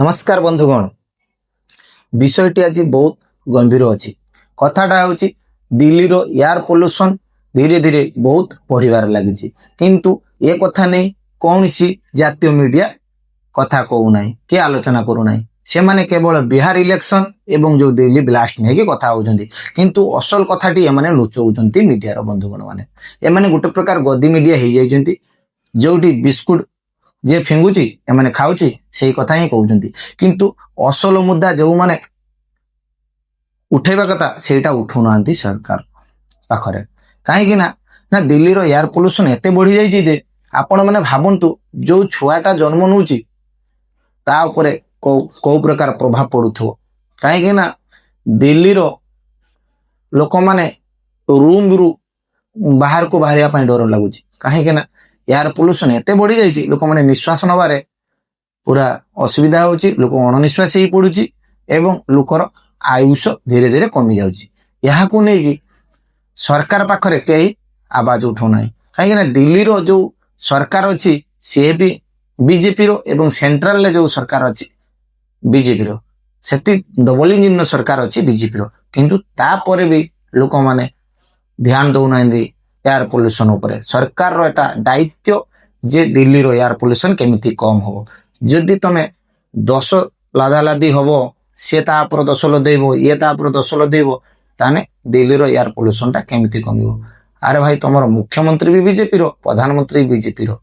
नमस्कार बंधुगण विषयटी आज बहुत गंभीर अच्छी कथाटा हूँ दिल्ली रो एयर पोल्यूशन धीरे धीरे बहुत बढ़िबार लगी किंतु ये कथा नहीं कौन सी जातीय मीडिया कथा कहूना कि आलोचना करूना से माने केवल बिहार इलेक्शन एवं जो दिल्ली ब्लास्ट नहीं कथा होउछंती किंतु असल कथाटी एमाने लुचौछंती मीडिया रो बंधुगण माने एमाने गोटे प्रकार गदी मीडिया हो जाइछंती जोटी बिस्कुट जे फिंगुची एमाने खाउची सेही कथा ही कहउछंती किंतु असल मुद्दा जो माने उठेबा कथा सेटा उठौनांती सरकार पाखरे काहे ना ना दिल्ली रो एयर पोल्यूशन एते बढ़ी जाइछि जे आपण माने भाबंतु जो छुआटा जन्म नउची ता ऊपर को प्रकार प्रभाव पड़ुथो काहे ना दिल्ली रो लोक माने रूम रु बाहर को बाहरिया पई डर लागुची काहे ना एयर पोल्यूशन एते बढ़ी जाइछि लोक माने निश्वास नबारे पूरा असुविधा होची लोक अणनिश्वास ही पड़ुची एवं लोकर आयुष धीरे धीरे कमी जाउची यहा को नै कि सरकार पाखरे कई आवाज उठौना काहे ना दिल्ली रो जो सरकार अछि से भी बीजेपी रो एवं सेंट्रल ले जो सरकार अछि बीजेपी रो सेति डबल इंजन सरकार अछि बीजेपी रो किंतु ता परे भी लोक माने ध्यान दउ नांदी एयर पोल्यूशन ऊपर सरकार रो एटा दायित्व जे दिल्ली रो एयर पोल्यूशन केमिति कम हो जदि तमे 10 लादा लादी हबो से ता पर 10 ल देबो ये ता पर 10 ल देबो ताने दिल्ली रो एयर पोल्यूशन ता केमिति कमिवो अरे भाई तमरो मुख्यमंत्री भी बीजेपी रो प्रधानमंत्री बीजेपी रो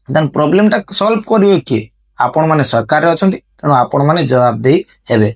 देन प्रॉब्लम ता सॉल्व करियो कि आपण माने सरकार रे अछंती तनो आपण माने जवाब देई हेबे।